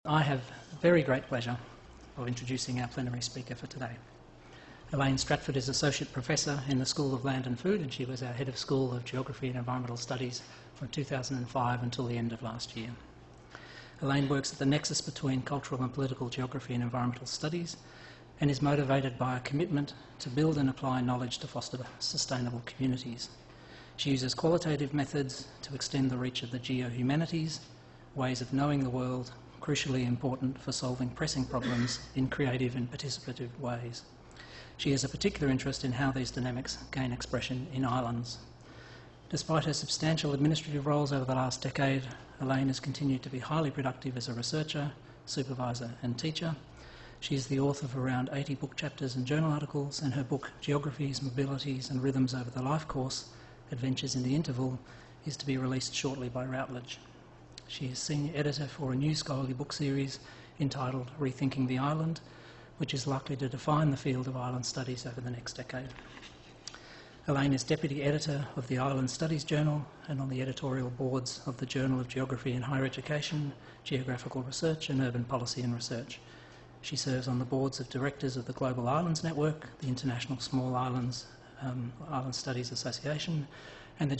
I have the very great pleasure of introducing our plenary speaker for today. Elaine Stratford is Associate Professor in the School of Land and Food, and she was our Head of School of Geography and Environmental Studies from 2005 until the end of last year. Elaine works at the nexus between cultural and political geography and environmental studies and is motivated by a commitment to build and apply knowledge to foster sustainable communities. She uses qualitative methods to extend the reach of the geo-humanities, ways of knowing the world, crucially important for solving pressing problems in creative and participative ways. She has a particular interest in how these dynamics gain expression in islands. Despite her substantial administrative roles over the last decade, Elaine has continued to be highly productive as a researcher, supervisor and teacher. She is the author of around 80 book chapters and journal articles, and her book Geographies, Mobilities and Rhythms Over the Life course, Adventures in the Interval, is to be released shortly by Routledge. She is senior editor for a new scholarly book series entitled Rethinking the Island, which is likely to define the field of island studies over the next decade. Elaine is deputy editor of the Island Studies Journal and on the editorial boards of the Journal of Geography and Higher Education, Geographical Research and Urban Policy and Research. She serves on the boards of directors of the Global Islands Network, the International Small Islands Island Studies Association, and the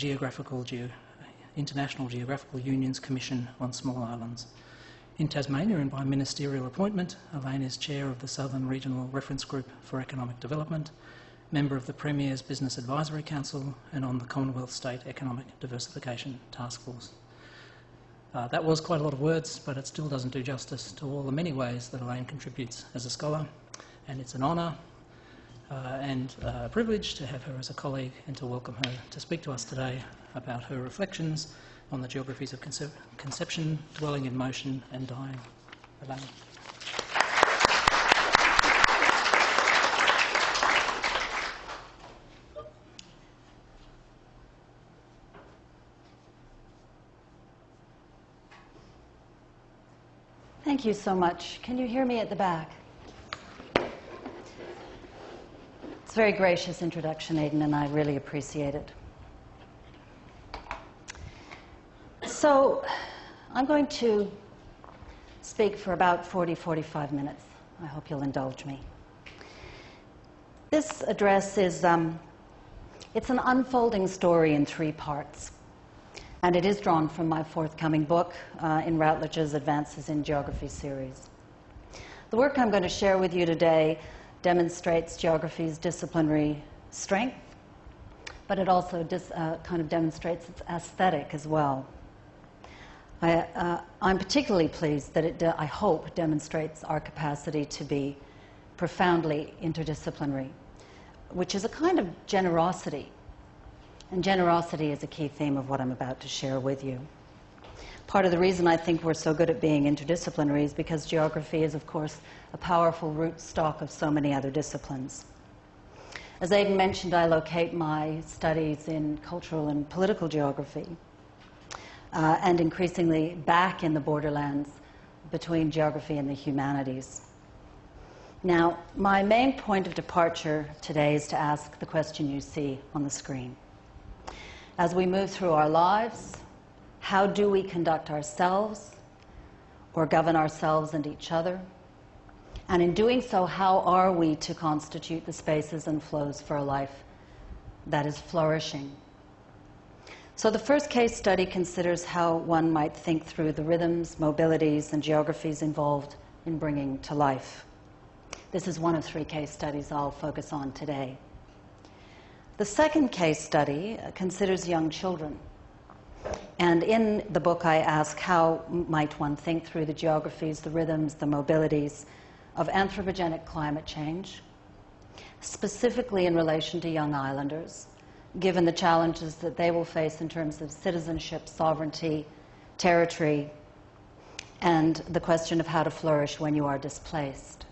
International Geographical Union's Commission on Small Islands. In Tasmania, and by ministerial appointment, Elaine is chair of the Southern Regional Reference Group for Economic Development, member of the Premier's Business Advisory Council, and on the Commonwealth State Economic Diversification Task Force. That was quite a lot of words, but it still doesn't do justice to all the many ways that Elaine contributes as a scholar, and it's an honour and a privilege to have her as a colleague and to welcome her to speak to us today about her reflections on the geographies of conception, dwelling in motion and dying. Elaine. Thank you so much. Can you hear me at the back? It's a very gracious introduction, Aidan, and I really appreciate it. So I'm going to speak for about 45 minutes. I hope you'll indulge me. This address is, it's an unfolding story in 3 parts. And it is drawn from my forthcoming book in Routledge's Advances in Geography series. The work I'm going to share with you today demonstrates geography's disciplinary strength, but it also kind of demonstrates its aesthetic as well. I'm particularly pleased that it, I hope, demonstrates our capacity to be profoundly interdisciplinary, which is a kind of generosity. And generosity is a key theme of what I'm about to share with you. Part of the reason I think we're so good at being interdisciplinary is because geography is, of course, a powerful rootstock of so many other disciplines. As Aidan mentioned, I locate my studies in cultural and political geography, and increasingly back in the borderlands between geography and the humanities. Now, my main point of departure today is to ask the question you see on the screen. As we move through our lives, how do we conduct ourselves or govern ourselves and each other? And in doing so, how are we to constitute the spaces and flows for a life that is flourishing? So the first case study considers how one might think through the rhythms, mobilities, and geographies involved in bringing to life. This is one of 3 case studies I'll focus on today. The second case study considers young children. And in the book, I ask how might one think through the geographies, the rhythms, the mobilities of anthropogenic climate change, specifically in relation to young islanders, given the challenges that they will face in terms of citizenship, sovereignty, territory, and the question of how to flourish when you are displaced.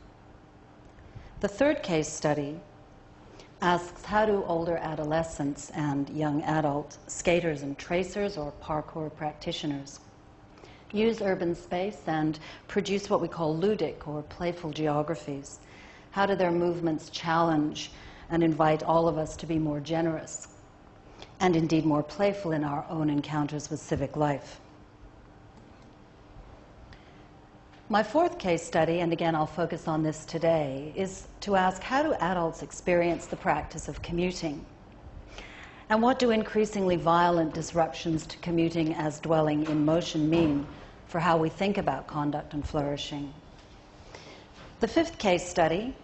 The third case study asks how do older adolescents and young adult skaters and tracers or parkour practitioners use urban space and produce what we call ludic or playful geographies? How do their movements challenge and invite all of us to be more generous and indeed more playful in our own encounters with civic life? My fourth case study, and again I'll focus on this today, is to ask how do adults experience the practice of commuting? And what do increasingly violent disruptions to commuting as dwelling in motion mean for how we think about conduct and flourishing? The fifth case study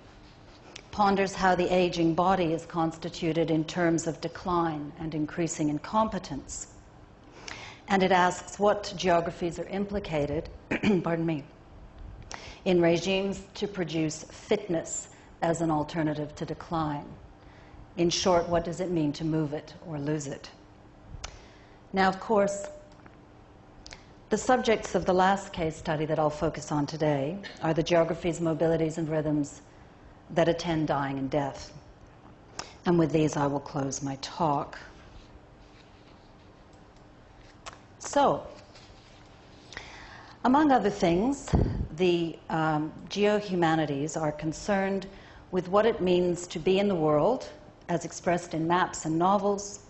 ponders how the aging body is constituted in terms of decline and increasing incompetence. And it asks what geographies are implicated pardon me, in regimes to produce fitness as an alternative to decline. In short, what does it mean to move it or lose it? Now, of course, the subjects of the last case study that I'll focus on today are the geographies, mobilities, and rhythms that attend dying and death. And with these, I will close my talk. So, among other things, the geohumanities are concerned with what it means to be in the world as expressed in maps and novels,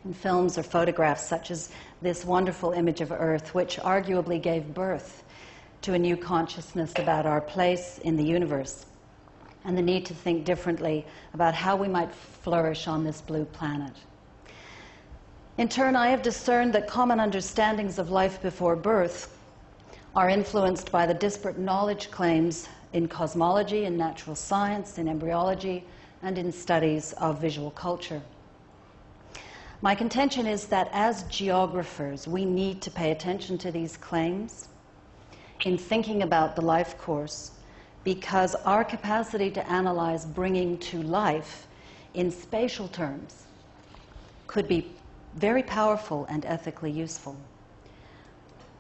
in films or photographs such as this wonderful image of Earth, which arguably gave birth to a new consciousness about our place in the universe and the need to think differently about how we might flourish on this blue planet. In turn, I have discerned that common understandings of life before birth are influenced by the disparate knowledge claims in cosmology, in natural science, in embryology, and in studies of visual culture. My contention is that as geographers, we need to pay attention to these claims in thinking about the life course, because our capacity to analyze bringing to life in spatial terms could be very powerful and ethically useful.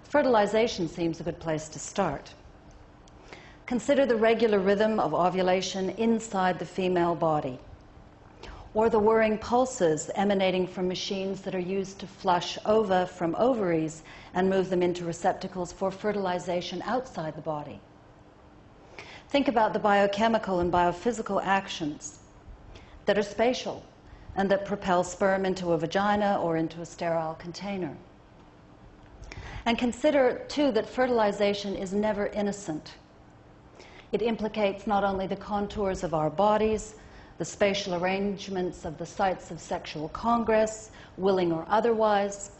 Fertilization seems a good place to start. Consider the regular rhythm of ovulation inside the female body, or the whirring pulses emanating from machines that are used to flush ova from ovaries and move them into receptacles for fertilization outside the body. Think about the biochemical and biophysical actions that are spatial and that propel sperm into a vagina or into a sterile container. And consider, too, that fertilization is never innocent. It implicates not only the contours of our bodies, the spatial arrangements of the sites of sexual congress, willing or otherwise,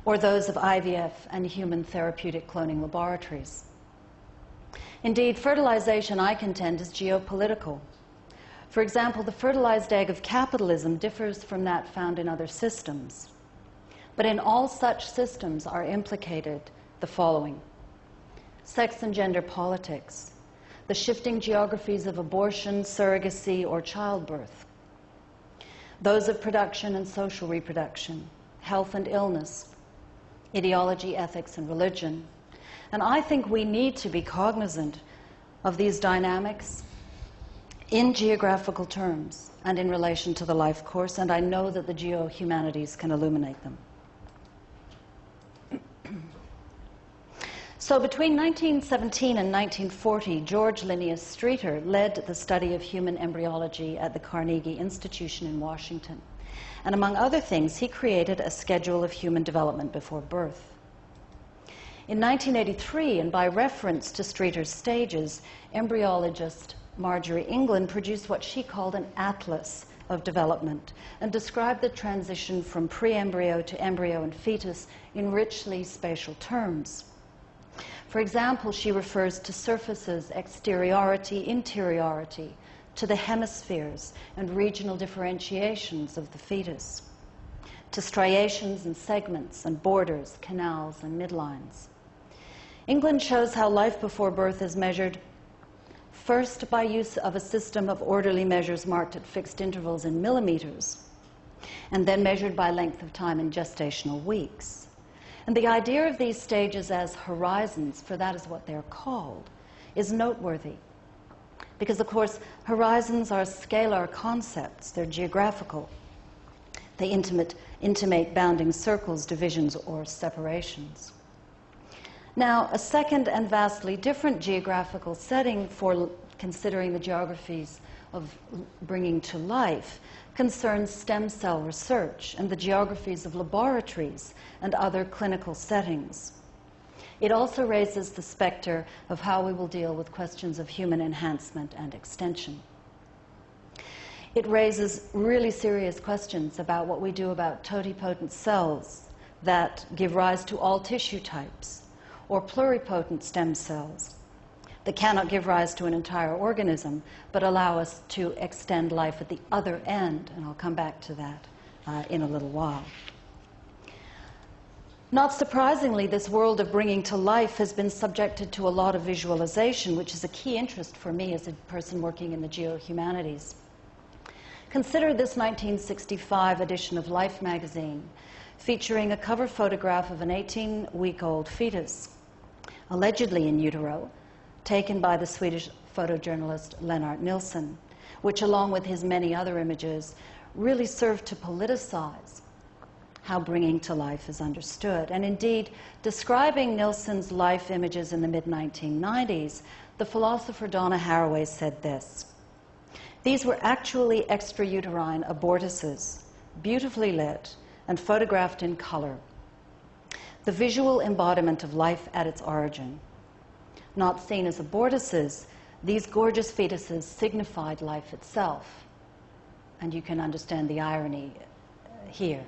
or those of IVF and human therapeutic cloning laboratories. Indeed, fertilization, I contend, is geopolitical. For example, the fertilized egg of capitalism differs from that found in other systems. But in all such systems are implicated the following: sex and gender politics, the shifting geographies of abortion, surrogacy, or childbirth, those of production and social reproduction, health and illness, ideology, ethics, and religion. And I think we need to be cognizant of these dynamics in geographical terms and in relation to the life course, and I know that the geohumanities can illuminate them. So between 1917 and 1940, George Linnaeus Streeter led the study of human embryology at the Carnegie Institution in Washington. And among other things, he created a schedule of human development before birth. In 1983, and by reference to Streeter's stages, embryologist Marjorie England produced what she called an atlas of development and described the transition from pre-embryo to embryo and fetus in richly spatial terms. For example, she refers to surfaces, exteriority, interiority, to the hemispheres and regional differentiations of the fetus, to striations and segments and borders, canals and midlines. England shows how life before birth is measured first by use of a system of orderly measures marked at fixed intervals in millimeters, and then measured by length of time in gestational weeks. And the idea of these stages as horizons, for that is what they're called, is noteworthy. Because, of course, horizons are scalar concepts. They're geographical. They intimate bounding circles, divisions, or separations. Now, a second and vastly different geographical setting for considering the geographies of bringing to life concerns stem cell research and the geographies of laboratories and other clinical settings. it also raises the specter of how we will deal with questions of human enhancement and extension. It raises really serious questions about what we do about totipotent cells that give rise to all tissue types, or pluripotent stem cells that cannot give rise to an entire organism, but allow us to extend life at the other end, and I'll come back to that in a little while. Not surprisingly, this world of bringing to life has been subjected to a lot of visualization, which is a key interest for me as a person working in the geohumanities. Consider this 1965 edition of Life magazine, featuring a cover photograph of an 18-week-old fetus, allegedly in utero, taken by the Swedish photojournalist Lennart Nilsson, which, along with his many other images, really served to politicize how bringing to life is understood. And indeed, describing Nilsson's life images in the mid-1990s, the philosopher Donna Haraway said this: "These were actually extrauterine abortuses, beautifully lit and photographed in color. The visual embodiment of life at its origin. Not seen as abortuses, these gorgeous fetuses signified life itself." And you can understand the irony here.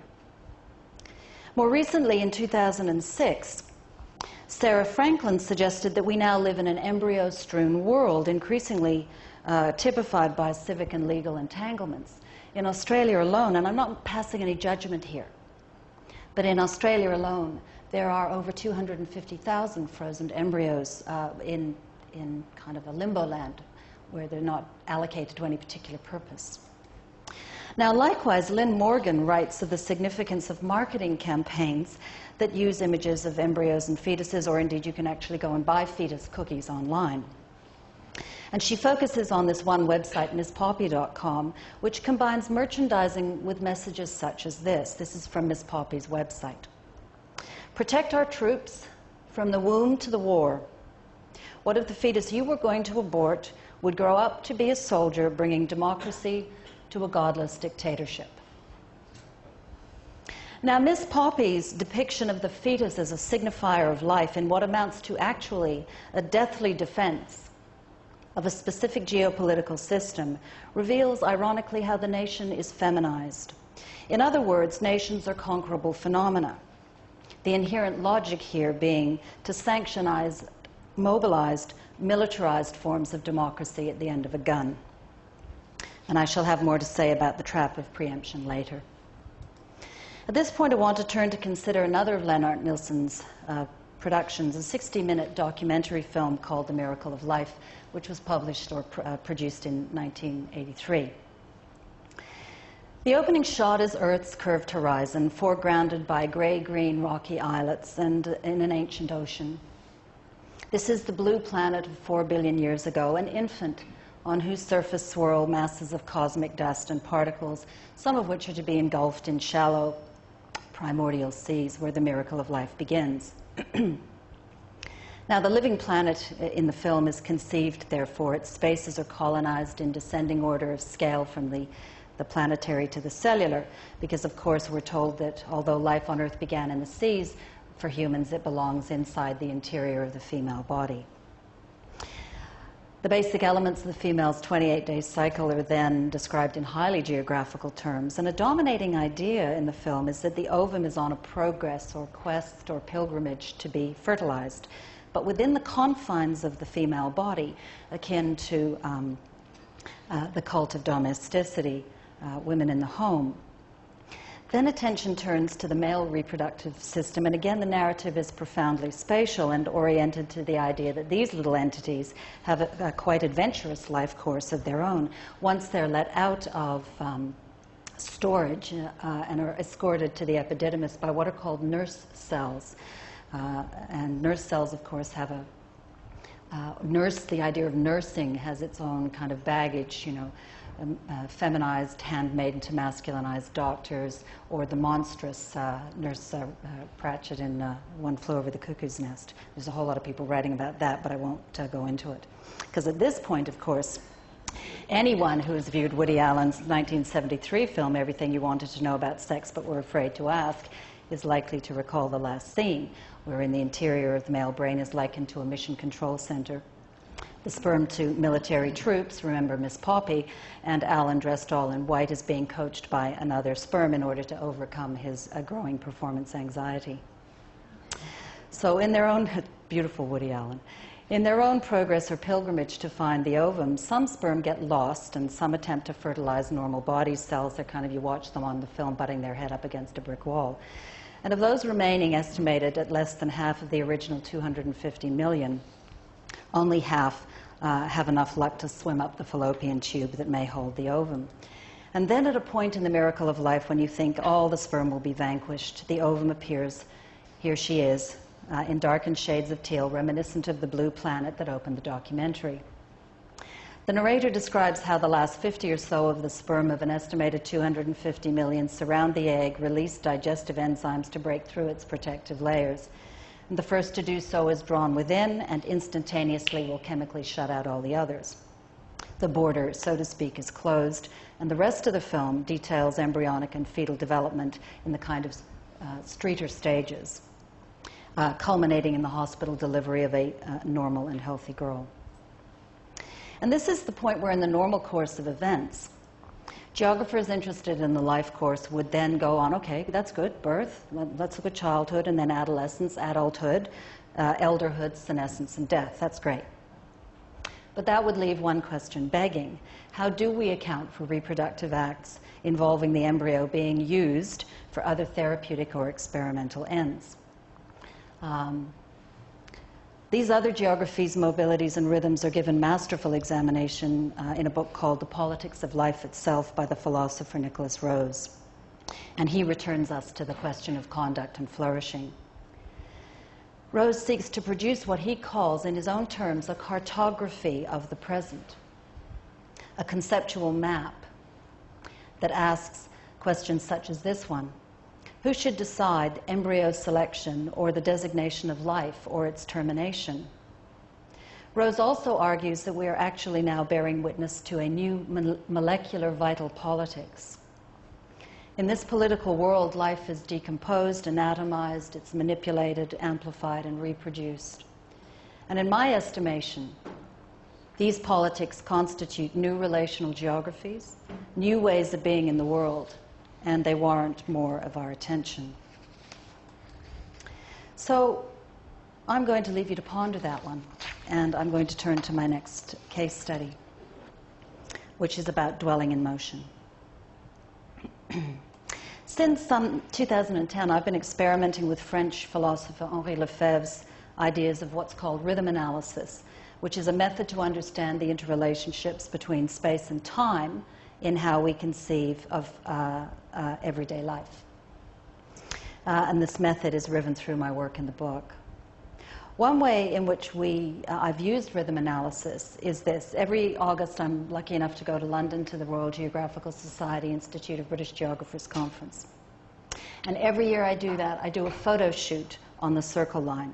More recently, in 2006, Sarah Franklin suggested that we now live in an embryo-strewn world, increasingly typified by civic and legal entanglements. In Australia alone, and I'm not passing any judgment here, but in Australia alone, there are over 250,000 frozen embryos in kind of a limbo land where they're not allocated to any particular purpose. Now, likewise, Lynn Morgan writes of the significance of marketing campaigns that use images of embryos and fetuses, or indeed you can actually go and buy fetus cookies online. And she focuses on this one website, MissPoppy.com, which combines merchandising with messages such as this. This is from Miss Poppy's website. "Protect our troops from the womb to the war. What if the fetus you were going to abort would grow up to be a soldier bringing democracy to a godless dictatorship?" Now, Miss Poppy's depiction of the fetus as a signifier of life in what amounts to actually a deathly defense of a specific geopolitical system reveals, ironically, how the nation is feminized. In other words, nations are conquerable phenomena. The inherent logic here being to sanctionize mobilized, militarized forms of democracy at the end of a gun. And I shall have more to say about the trap of preemption later. At this point, I want to turn to consider another of Lennart Nilsson's productions, a 60-minute documentary film called The Miracle of Life, which was published or produced in 1983. The opening shot is Earth's curved horizon, foregrounded by gray-green rocky islets and in an ancient ocean. This is the blue planet of 4 billion years ago, an infant on whose surface swirl masses of cosmic dust and particles, some of which are to be engulfed in shallow primordial seas where the miracle of life begins. Now, the living planet in the film is conceived, therefore, its spaces are colonized in descending order of scale from the planetary to the cellular, because, of course, we're told that although life on Earth began in the seas, for humans it belongs inside the interior of the female body. The basic elements of the female's 28-day cycle are then described in highly geographical terms, and a dominating idea in the film is that the ovum is on a progress or quest or pilgrimage to be fertilized, but within the confines of the female body, akin to the cult of domesticity, women in the home. Then attention turns to the male reproductive system, and again the narrative is profoundly spatial and oriented to the idea that these little entities have a quite adventurous life course of their own once they're let out of storage and are escorted to the epididymis by what are called nurse cells. And nurse cells, of course, have a the idea of nursing has its own kind of baggage, you know, feminized, handmade into masculinized doctors, or the monstrous nurse Pratchett in One Flew Over the Cuckoo's Nest. There's a whole lot of people writing about that, but I won't go into it. Because at this point, of course, anyone who has viewed Woody Allen's 1973 film, Everything You Wanted to Know About Sex But Were Afraid to Ask, is likely to recall the last scene, wherein the interior of the male brain is likened to a mission control center. The sperm to military troops, remember Miss Poppy, and Alan, dressed all in white, is being coached by another sperm in order to overcome his growing performance anxiety. So in their own, beautiful Woody Allen, in their own progress or pilgrimage to find the ovum, some sperm get lost and some attempt to fertilize normal body cells. They're kind of, you watch them on the film, butting their head up against a brick wall. And of those remaining, estimated at less than half of the original 250 million, only half have enough luck to swim up the fallopian tube that may hold the ovum. And then at a point in the miracle of life when you think all the sperm will be vanquished, the ovum appears. Here she is, in darkened shades of teal, reminiscent of the blue planet that opened the documentary. The narrator describes how the last 50 or so of the sperm of an estimated 250 million surround the egg, release digestive enzymes to break through its protective layers. And the first to do so is drawn within and instantaneously will chemically shut out all the others. The border, so to speak, is closed, and the rest of the film details embryonic and fetal development in the kind of streeter stages, culminating in the hospital delivery of a normal and healthy girl. And this is the point where, in the normal course of events, geographers interested in the life course would then go on, okay, that's good, birth, let's look at childhood, and then adolescence, adulthood, elderhood, senescence, and death. That's great. But that would leave one question begging. How do we account for reproductive acts involving the embryo being used for other therapeutic or experimental ends? These other geographies, mobilities, and rhythms are given masterful examination in a book called The Politics of Life Itself by the philosopher Nicholas Rose. And he returns us to the question of conduct and flourishing. Rose seeks to produce what he calls, in his own terms, a cartography of the present, a conceptual map that asks questions such as this one. Who should decide embryo selection or the designation of life or its termination? Rose also argues that we are actually now bearing witness to a new molecular vital politics. In this political world, life is decomposed, anatomized, it's manipulated, amplified, and reproduced. And in my estimation, these politics constitute new relational geographies, new ways of being in the world, and they warrant more of our attention. So I'm going to leave you to ponder that one, and I'm going to turn to my next case study, which is about dwelling in motion. Since 2010, I've been experimenting with French philosopher Henri Lefebvre's ideas of what's called rhythm analysis, which is a method to understand the interrelationships between space and time in how we conceive of everyday life. And this method is riven through my work in the book. One way in which I've used rhythm analysis is this. Every August, I'm lucky enough to go to London to the Royal Geographical Society Institute of British Geographers Conference. And every year I do that, I do a photo shoot on the Circle Line.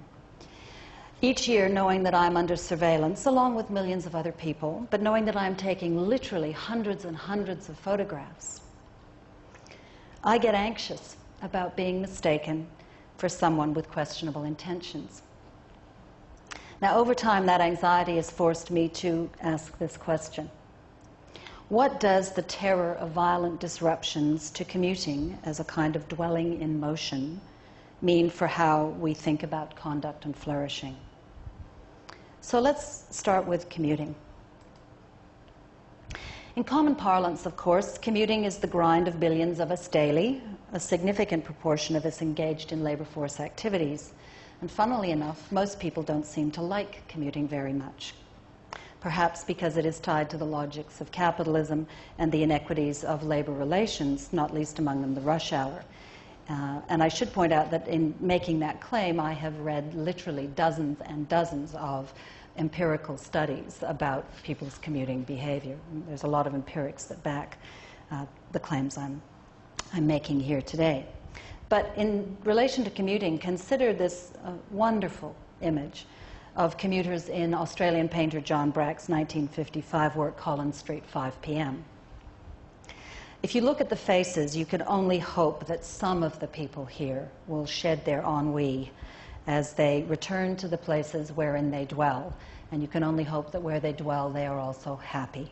Each year, knowing that I'm under surveillance, along with millions of other people, but knowing that I'm taking literally hundreds and hundreds of photographs, I get anxious about being mistaken for someone with questionable intentions. Now, over time, that anxiety has forced me to ask this question. What does the terror of violent disruptions to commuting as a kind of dwelling in motion mean for how we think about conduct and flourishing? So let's start with commuting. In common parlance, of course, commuting is the grind of billions of us daily, a significant proportion of us engaged in labor force activities. And funnily enough, most people don't seem to like commuting very much, perhaps because it is tied to the logics of capitalism and the inequities of labor relations, not least among them the rush hour. And I should point out that in making that claim, I have read literally dozens and dozens of empirical studies about people's commuting behavior. There's a lot of empirics that back the claims I'm making here today. But in relation to commuting, consider this wonderful image of commuters in Australian painter John Brack's 1955 work, Collins Street, 5 p.m. If you look at the faces, you can only hope that some of the people here will shed their ennui as they return to the places wherein they dwell. And you can only hope that where they dwell, they are also happy.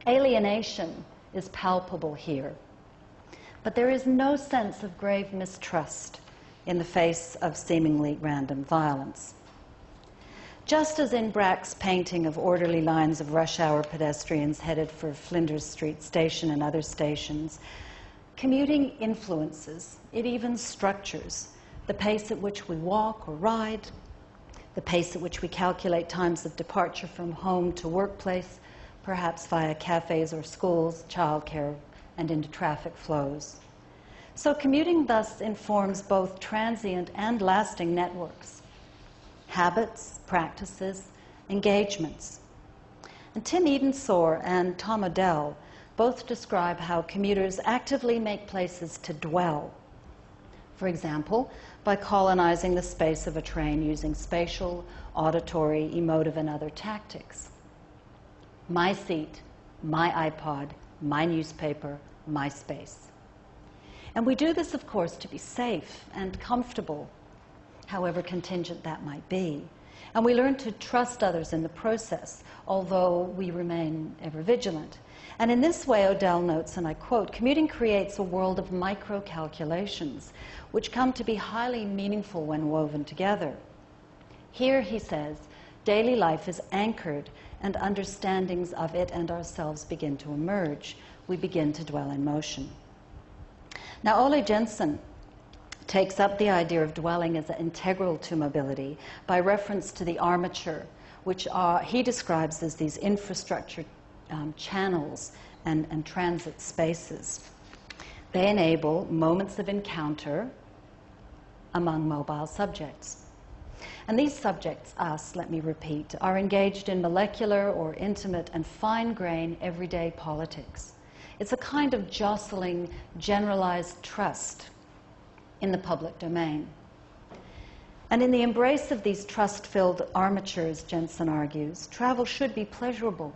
Alienation is palpable here. But there is no sense of grave mistrust in the face of seemingly random violence. Just as in Brack's painting of orderly lines of rush hour pedestrians headed for Flinders Street Station and other stations, commuting influences, it even structures, the pace at which we walk or ride, the pace at which we calculate times of departure from home to workplace, perhaps via cafes or schools, childcare, and into traffic flows. So commuting thus informs both transient and lasting networks, habits, practices, engagements. And Tim Edensor and Tom Odell both describe how commuters actively make places to dwell. For example, by colonizing the space of a train using spatial, auditory, emotive, and other tactics. My seat, my iPod, my newspaper, my space. And we do this, of course, to be safe and comfortable, however contingent that might be. And we learn to trust others in the process, although we remain ever vigilant. And in this way, Odell notes, and I quote, commuting creates a world of micro-calculations, which come to be highly meaningful when woven together. Here, he says, daily life is anchored, and understandings of it and ourselves begin to emerge. We begin to dwell in motion. Now, Ole Jensen takes up the idea of dwelling as integral to mobility by reference to the armature, which he describes as these infrastructure channels and transit spaces. They enable moments of encounter among mobile subjects. And these subjects, us, let me repeat, are engaged in molecular or intimate and fine-grained everyday politics. It's a kind of jostling, generalized trust in the public domain. And in the embrace of these trust-filled armatures, Jensen argues, travel should be pleasurable,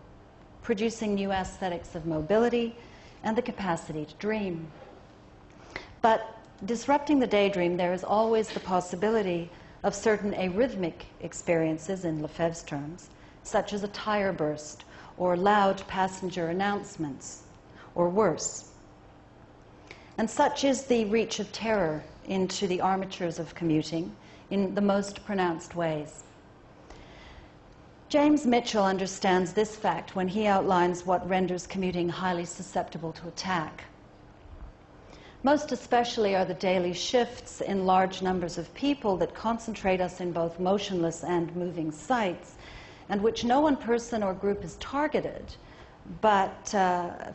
producing new aesthetics of mobility and the capacity to dream. But disrupting the daydream, there is always the possibility of certain arrhythmic experiences, in Lefebvre's terms, such as a tire burst or loud passenger announcements, or worse. And such is the reach of terror into the armatures of commuting in the most pronounced ways. James Mitchell understands this fact when he outlines what renders commuting highly susceptible to attack. Most especially are the daily shifts in large numbers of people that concentrate us in both motionless and moving sites, and which no one person or group is targeted, but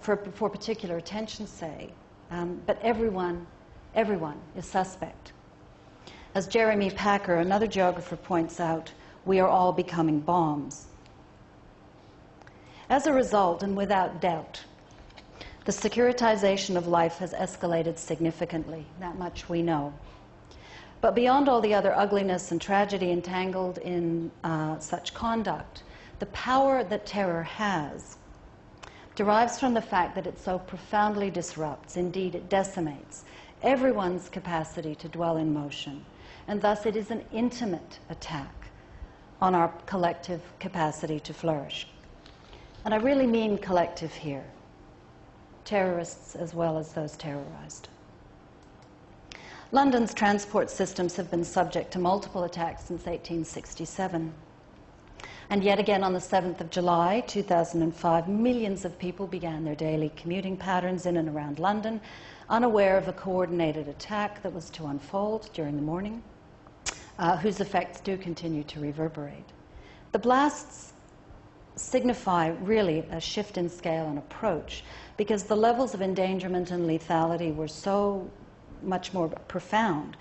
for particular attention, say, but everyone is suspect. As Jeremy Packer, another geographer, points out, we are all becoming bombs. As a result, and without doubt, the securitization of life has escalated significantly. That much we know. But beyond all the other ugliness and tragedy entangled in such conduct, the power that terror has derives from the fact that it so profoundly disrupts, indeed it decimates, everyone's capacity to dwell in motion. And thus it is an intimate attack on our collective capacity to flourish. And I really mean collective here, terrorists as well as those terrorized. London's transport systems have been subject to multiple attacks since 1867. And yet again on the 7th of July, 2005, millions of people began their daily commuting patterns in and around London, unaware of a coordinated attack that was to unfold during the morning, whose effects do continue to reverberate. The blasts signify really a shift in scale and approach, because the levels of endangerment and lethality were so much more profound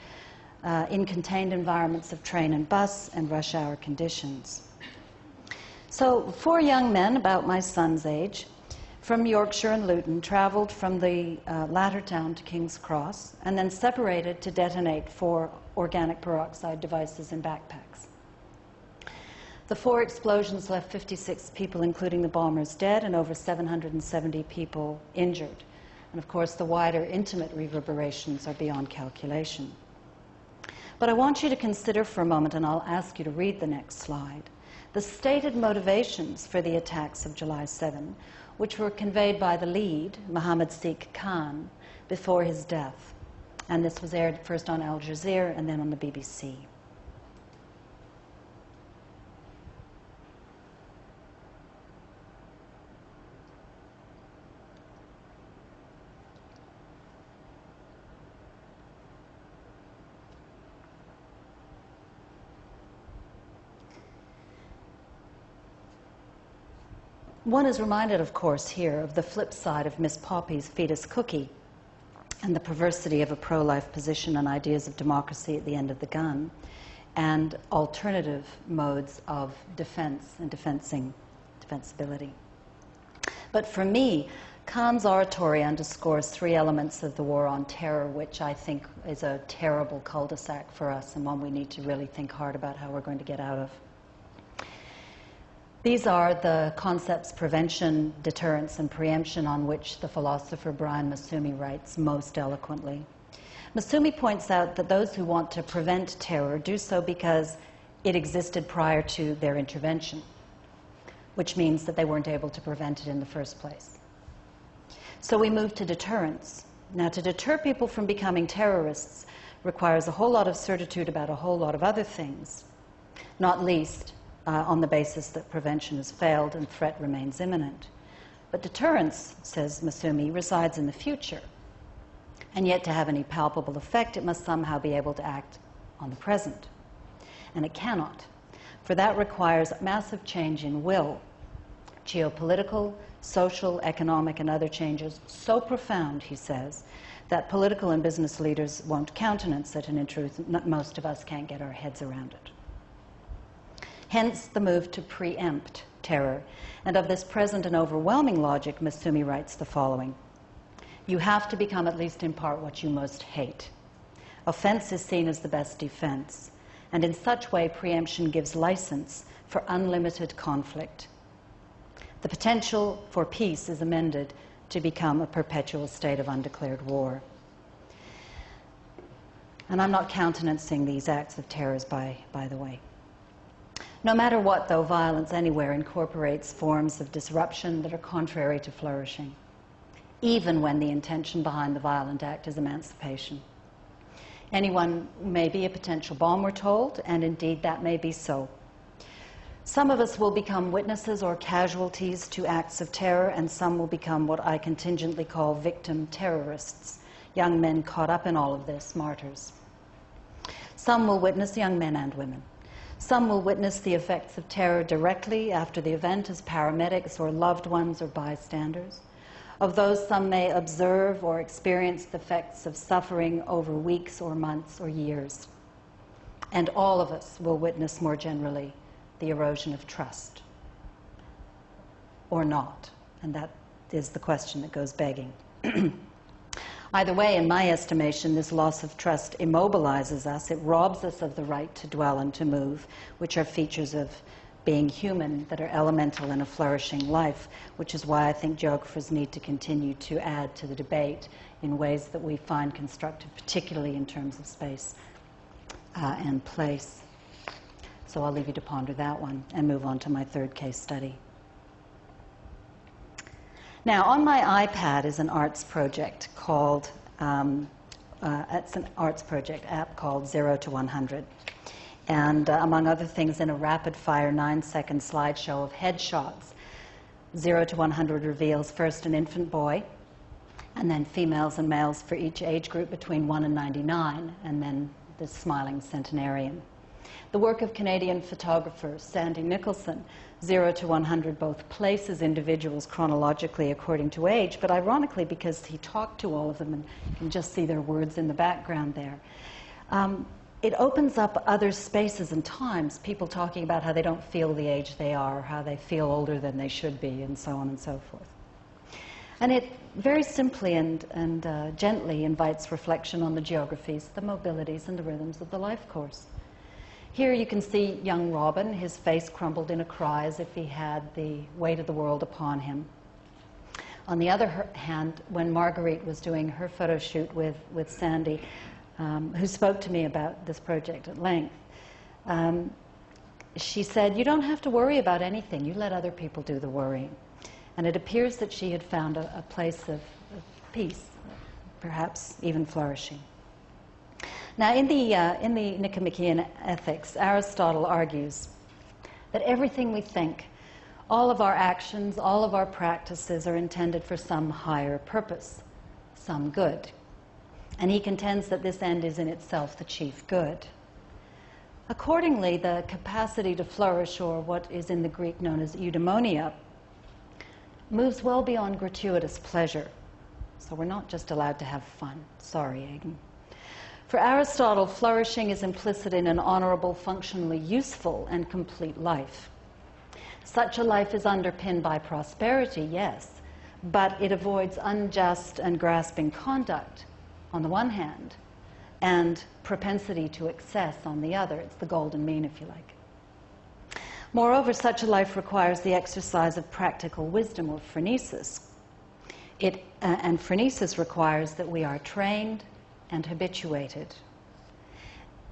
in contained environments of train and bus and rush hour conditions. So 4 young men, about my son's age, from Yorkshire and Luton, traveled from the latter town to King's Cross and then separated to detonate 4 organic peroxide devices in backpacks. The 4 explosions left 56 people, including the bombers, dead and over 770 people injured. And of course, the wider, intimate reverberations are beyond calculation. But I want you to consider for a moment, and I'll ask you to read the next slide, the stated motivations for the attacks of July 7, which were conveyed by the lead, Mohammed Sheikh Khan, before his death. And this was aired first on Al Jazeera and then on the BBC. One is reminded, of course, here of the flip side of Miss Poppy's fetus cookie and the perversity of a pro-life position on ideas of democracy at the end of the gun and alternative modes of defense and defensibility. But for me, Khan's oratory underscores 3 elements of the war on terror, which I think is a terrible cul-de-sac for us and one we need to really think hard about how we're going to get out of. These are the concepts prevention, deterrence, and preemption on which the philosopher Brian Massumi writes most eloquently. Massumi points out that those who want to prevent terror do so because it existed prior to their intervention, which means that they weren't able to prevent it in the first place. So we move to deterrence. Now, to deter people from becoming terrorists requires a whole lot of certitude about a whole lot of other things, not least on the basis that prevention has failed and threat remains imminent. But deterrence, says Massumi, resides in the future. And yet to have any palpable effect, it must somehow be able to act on the present. And it cannot, for that requires massive change in will, geopolitical, social, economic, and other changes so profound, he says, that political and business leaders won't countenance it, and in truth, most of us can't get our heads around it. Hence the move to preempt terror. And of this present and overwhelming logic, Massumi writes the following: you have to become, at least in part, what you most hate. Offense is seen as the best defense, and in such way preemption gives license for unlimited conflict. The potential for peace is amended to become a perpetual state of undeclared war. And I'm not countenancing these acts of terrors, by the way. No matter what, though, violence anywhere incorporates forms of disruption that are contrary to flourishing, even when the intention behind the violent act is emancipation. Anyone may be a potential bomb, we're told, and indeed that may be so. Some of us will become witnesses or casualties to acts of terror, and some will become what I contingently call victim terrorists, young men caught up in all of this, martyrs. Some will witness, young men and women. Some will witness the effects of terror directly after the event as paramedics or loved ones or bystanders. Of those, some may observe or experience the effects of suffering over weeks or months or years. And all of us will witness, more generally, the erosion of trust. Or not. And that is the question that goes begging. Either way, in my estimation, this loss of trust immobilizes us. It robs us of the right to dwell and to move, which are features of being human that are elemental in a flourishing life, which is why I think geographers need to continue to add to the debate in ways that we find constructive, particularly in terms of space and place. So I'll leave you to ponder that one and move on to my third case study. Now, on my iPad is an arts project called, it's an arts project app called 0 to 100. And among other things, in a rapid-fire 9-second slideshow of headshots, 0 to 100 reveals first an infant boy, and then females and males for each age group between 1 and 99, and then the smiling centenarian. The work of Canadian photographer Sandy Nicholson, 0 to 100, both places individuals chronologically according to age, but ironically, because he talked to all of them, and you can just see their words in the background there, it opens up other spaces and times, people talking about how they don't feel the age they are, how they feel older than they should be, and so on and so forth. And it very simply and gently invites reflection on the geographies, the mobilities, and the rhythms of the life course. Here you can see young Robin, his face crumbled in a cry as if he had the weight of the world upon him. On the other hand, when Marguerite was doing her photo shoot with Sandy, who spoke to me about this project at length, she said, "You don't have to worry about anything. You let other people do the worrying." And it appears that she had found a place of peace, perhaps even flourishing. Now, in the Nicomachean Ethics, Aristotle argues that everything we think, all of our actions, all of our practices are intended for some higher purpose, some good. And he contends that this end is in itself the chief good. Accordingly, the capacity to flourish, or what is in the Greek known as eudaimonia, moves well beyond gratuitous pleasure. So we're not just allowed to have fun. Sorry, Aidan. For Aristotle, flourishing is implicit in an honorable, functionally useful, and complete life. Such a life is underpinned by prosperity, yes, but it avoids unjust and grasping conduct on the one hand, and propensity to excess on the other. It's the golden mean, if you like. Moreover, such a life requires the exercise of practical wisdom, or phronesis. And phronesis requires that we are trained and habituated.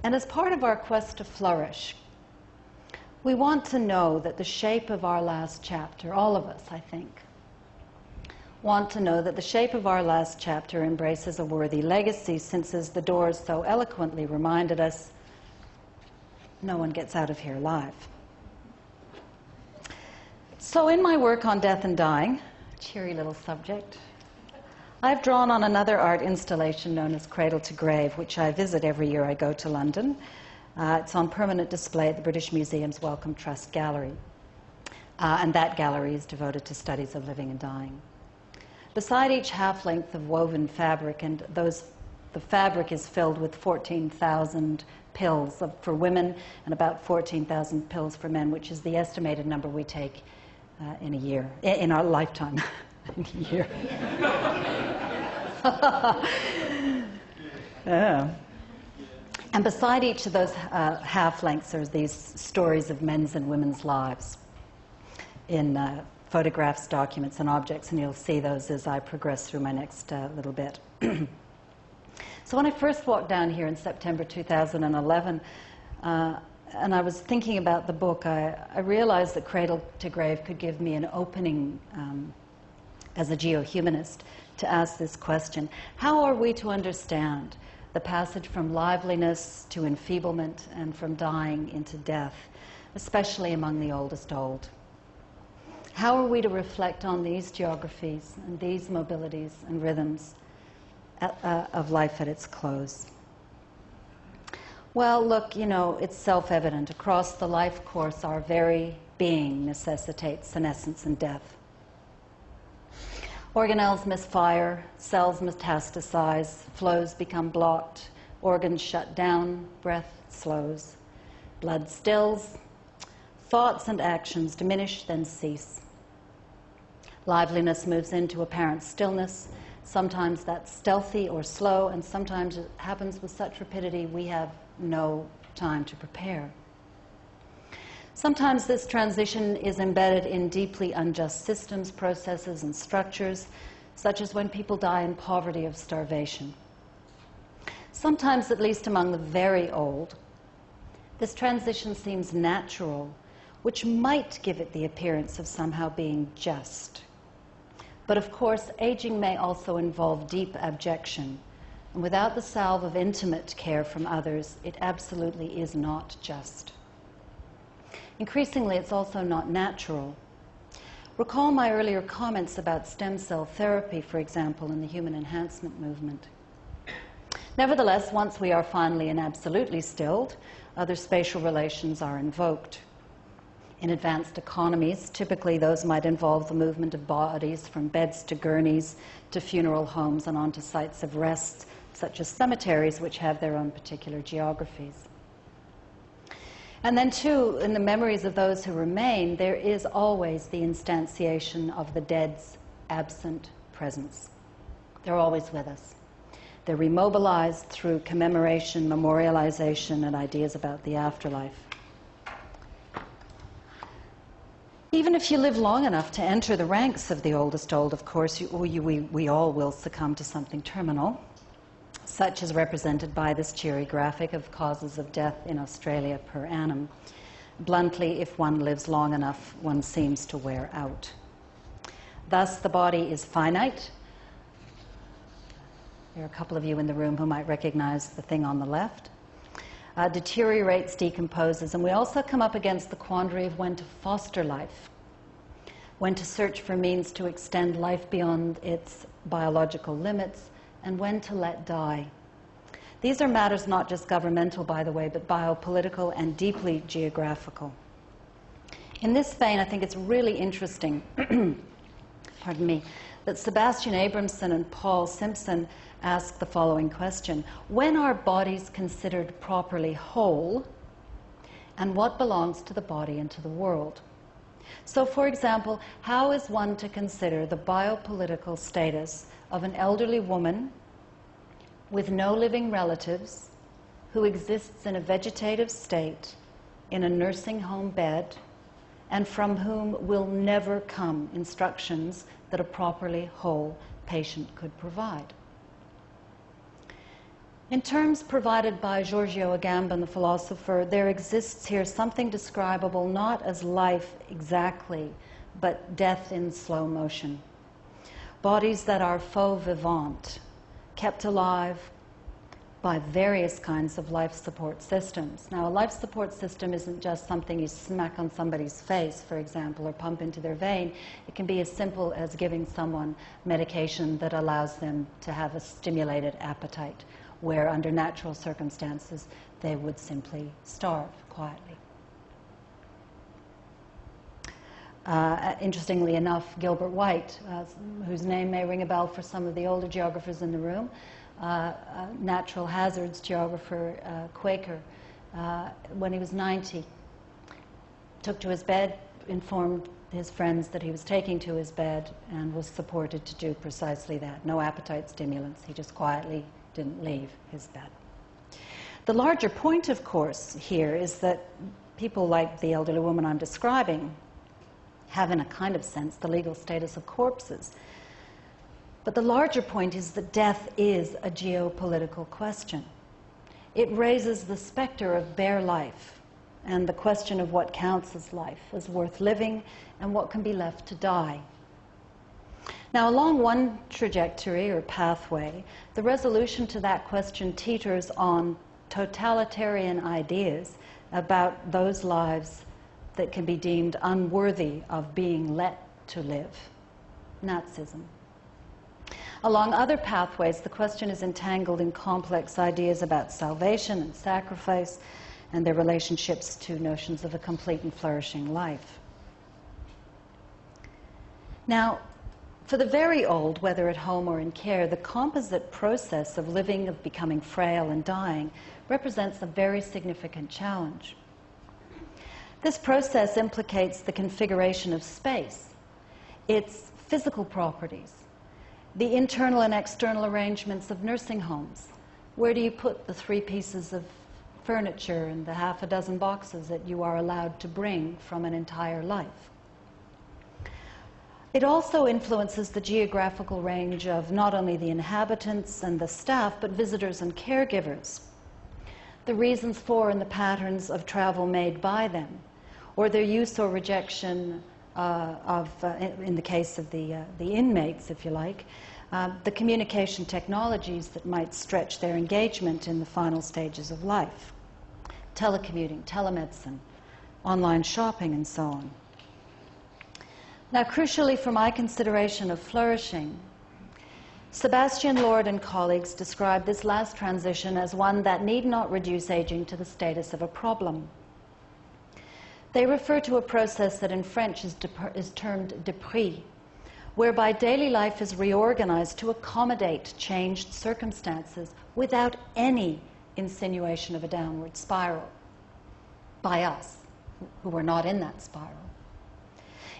And as part of our quest to flourish, we want to know that the shape of our last chapter, all of us, I think, want to know that the shape of our last chapter embraces a worthy legacy, since, as the Doors so eloquently reminded us, no one gets out of here alive. So in my work on death and dying, cheery little subject, I've drawn on another art installation known as Cradle to Grave, which I visit every year I go to London. It's on permanent display at the British Museum's Wellcome Trust Gallery. And that gallery is devoted to studies of living and dying. Beside each half-length of woven fabric, and the fabric is filled with 14,000 pills for women and about 14,000 pills for men, which is the estimated number we take in a year, in our lifetime. In a year. Yeah. And beside each of those half-lengths are these stories of men's and women's lives in photographs, documents, and objects, and you'll see those as I progress through my next little bit. So when I first walked down here in September 2011, and I was thinking about the book, I realized that Cradle to Grave could give me an opening as a geohumanist to ask this question: how are we to understand the passage from liveliness to enfeeblement and from dying into death, especially among the oldest old? How are we to reflect on these geographies and these mobilities and rhythms of life at its close? Well, look, you know, it's self-evident. Across the life course, our very being necessitates senescence and death. Organelles misfire, cells metastasize, flows become blocked, organs shut down, breath slows, blood stills, thoughts and actions diminish, then cease. Liveliness moves into apparent stillness. Sometimes that's stealthy or slow, and sometimes it happens with such rapidity we have no time to prepare. Sometimes this transition is embedded in deeply unjust systems, processes, and structures, such as when people die in poverty of starvation. Sometimes, at least among the very old, this transition seems natural, which might give it the appearance of somehow being just. But of course, aging may also involve deep abjection, and without the salve of intimate care from others, it absolutely is not just. Increasingly, it's also not natural. Recall my earlier comments about stem cell therapy, for example, in the human enhancement movement. Nevertheless, once we are finally and absolutely stilled, other spatial relations are invoked. In advanced economies, typically those might involve the movement of bodies from beds to gurneys to funeral homes and onto sites of rest, such as cemeteries, which have their own particular geographies. And then, too, in the memories of those who remain, there is always the instantiation of the dead's absent presence. They're always with us. They're remobilized through commemoration, memorialization, and ideas about the afterlife. Even if you live long enough to enter the ranks of the oldest old, of course, we all will succumb to something terminal, such as represented by this cheery graphic of causes of death in Australia per annum. Bluntly, if one lives long enough, one seems to wear out. Thus, the body is finite. There are a couple of you in the room who might recognize the thing on the left. Deteriorates, decomposes, and we also come up against the quandary of when to foster life, when to search for means to extend life beyond its biological limits, and when to let die. These are matters not just governmental, by the way, but biopolitical and deeply geographical. In this vein, I think it's really interesting, pardon me, that Sebastian Abramson and Paul Simpson ask the following question: when are bodies considered properly whole, and what belongs to the body and to the world? So, for example, how is one to consider the biopolitical status of an elderly woman with no living relatives who exists in a vegetative state in a nursing home bed, and from whom will never come instructions that a properly whole patient could provide? In terms provided by Giorgio Agamben, the philosopher, there exists here something describable not as life exactly, but death in slow motion. Bodies that are faux vivant, kept alive by various kinds of life support systems. Now, a life support system isn't just something you smack on somebody's face, for example, or pump into their vein. It can be as simple as giving someone medication that allows them to have a stimulated appetite, where under natural circumstances they would simply starve quietly. Interestingly enough, Gilbert White, whose name may ring a bell for some of the older geographers in the room, natural hazards geographer, Quaker, when he was 90, took to his bed, informed his friends that he was taking to his bed, and was supported to do precisely that. No appetite stimulants. He just quietly didn't leave his bed. The larger point, of course, here is that people like the elderly woman I'm describing have, in a kind of sense, the legal status of corpses. But the larger point is that death is a geopolitical question. It raises the specter of bare life and the question of what counts as life, as worth living, and what can be left to die. Now, along one trajectory or pathway, the resolution to that question teeters on totalitarian ideas about those lives that can be deemed unworthy of being let to live. Nazism. Along other pathways, the question is entangled in complex ideas about salvation and sacrifice and their relationships to notions of a complete and flourishing life. Now, for the very old, whether at home or in care, the composite process of living, of becoming frail and dying, represents a very significant challenge. This process implicates the configuration of space, its physical properties, the internal and external arrangements of nursing homes. Where do you put the 3 pieces of furniture and the half a dozen boxes that you are allowed to bring from an entire life? It also influences the geographical range of not only the inhabitants and the staff, but visitors and caregivers, the reasons for and the patterns of travel made by them, or their use or rejection in the case of the inmates, if you like, the communication technologies that might stretch their engagement in the final stages of life, telecommuting, telemedicine, online shopping, and so on. Now, crucially for my consideration of flourishing, Sebastian Lord and colleagues describe this last transition as one that need not reduce aging to the status of a problem. They refer to a process that in French is termed dépris, whereby daily life is reorganized to accommodate changed circumstances without any insinuation of a downward spiral by us, who are not in that spiral.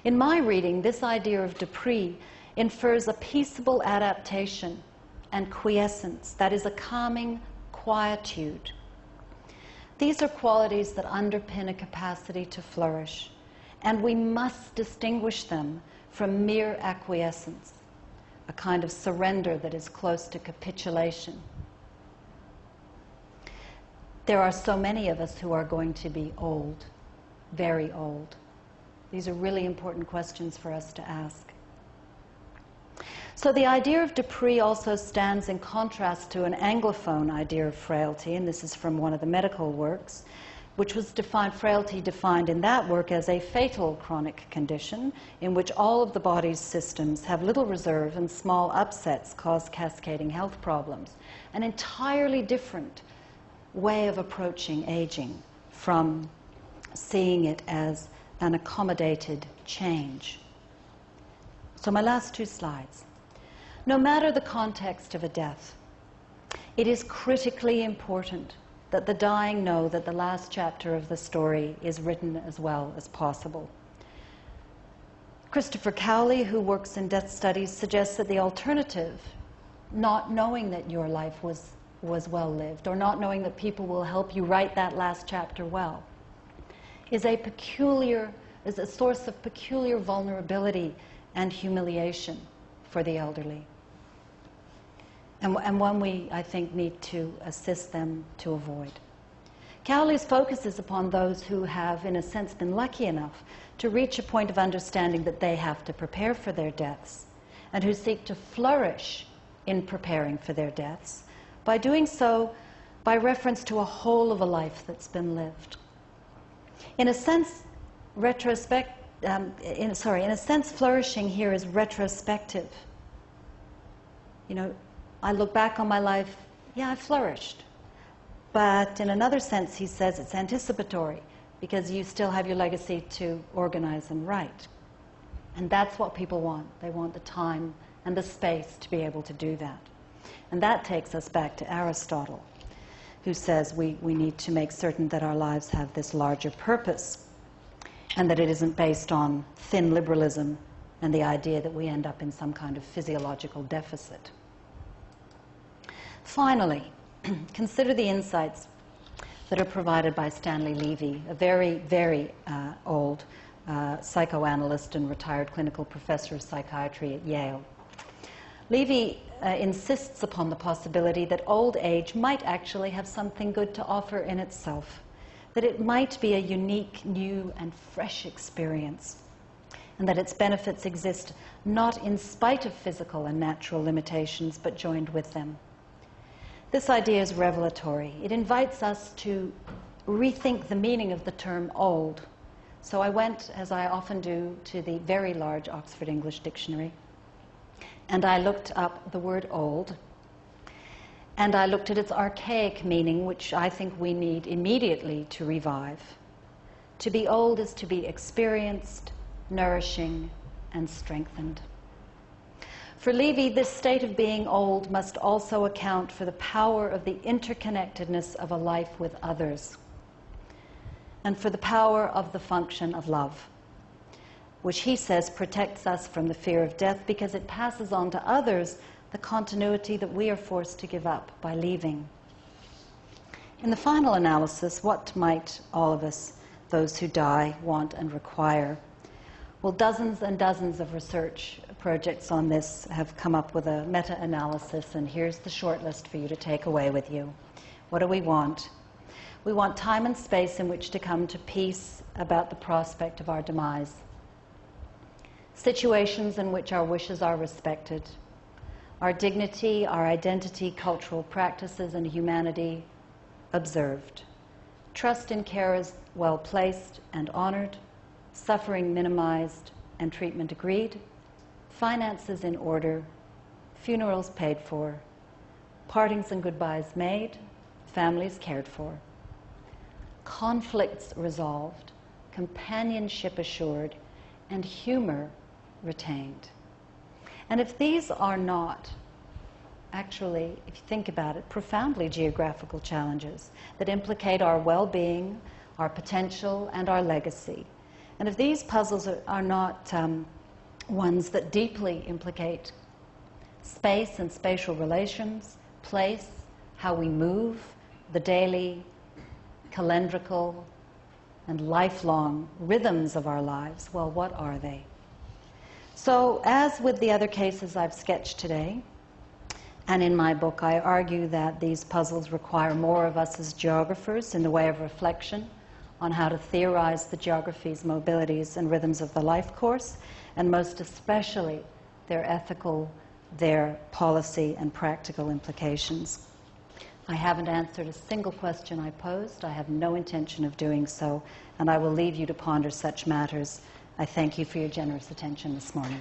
In my reading, this idea of dépris infers a peaceable adaptation and quiescence, that is, a calming quietude. These are qualities that underpin a capacity to flourish, and we must distinguish them from mere acquiescence, a kind of surrender that is close to capitulation. There are so many of us who are going to be old, very old. These are really important questions for us to ask. So the idea of Dupree also stands in contrast to an Anglophone idea of frailty, and this is from one of the medical works, which was frailty defined in that work as a fatal chronic condition in which all of the body's systems have little reserve and small upsets cause cascading health problems. An entirely different way of approaching aging from seeing it as an accommodated change. So my last two slides. No matter the context of a death, it is critically important that the dying know that the last chapter of the story is written as well as possible. Christopher Cowley, who works in death studies, suggests that the alternative, not knowing that your life was well lived, or not knowing that people will help you write that last chapter well, is a source of peculiar vulnerability and humiliation for the elderly, and one we, I think, need to assist them to avoid. Cowley's focus is upon those who have, in a sense, been lucky enough to reach a point of understanding that they have to prepare for their deaths, and who seek to flourish in preparing for their deaths, by doing so by reference to a whole of a life that's been lived. In a sense, flourishing here is retrospective. You know, I look back on my life, yeah, I flourished. But in another sense, he says it's anticipatory, because you still have your legacy to organize and write. And that's what people want. They want the time and the space to be able to do that. And that takes us back to Aristotle, who says we need to make certain that our lives have this larger purpose, and that it isn't based on thin liberalism and the idea that we end up in some kind of physiological deficit. Finally, consider the insights that are provided by Stanley Levy, a very, very old psychoanalyst and retired clinical professor of psychiatry at Yale. Levy insists upon the possibility that old age might actually have something good to offer in itself, that it might be a unique, new, and fresh experience, and that its benefits exist not in spite of physical and natural limitations, but joined with them. This idea is revelatory. It invites us to rethink the meaning of the term old. So I went, as I often do, to the very large Oxford English Dictionary, and I looked up the word old, and I looked at its archaic meaning, which I think we need immediately to revive. To be old is to be experienced, nourishing, and strengthened. For Levy, this state of being old must also account for the power of the interconnectedness of a life with others, and for the power of the function of love, which he says protects us from the fear of death because it passes on to others the continuity that we are forced to give up by leaving. In the final analysis, what might all of us, those who die, want and require? Well, dozens and dozens of research projects on this have come up with a meta-analysis, and here's the short list for you to take away with you. What do we want? We want time and space in which to come to peace about the prospect of our demise. Situations in which our wishes are respected. Our dignity, our identity, cultural practices, and humanity observed. Trust in care is well placed and honored. Suffering minimized and treatment agreed. Finances in order. Funerals paid for. Partings and goodbyes made. Families cared for. Conflicts resolved. Companionship assured. And humor retained. And if these are not, actually, if you think about it, profoundly geographical challenges that implicate our well-being, our potential, and our legacy, and if these puzzles are not ones that deeply implicate space and spatial relations, place, how we move, the daily, calendrical, and lifelong rhythms of our lives. Well, what are they? So, as with the other cases I've sketched today, and in my book, I argue that these puzzles require more of us as geographers in the way of reflection on how to theorize the geographies, mobilities, and rhythms of the life course, and most especially their ethical, their policy, and practical implications. I haven't answered a single question I posed. I have no intention of doing so, and I will leave you to ponder such matters. I thank you for your generous attention this morning.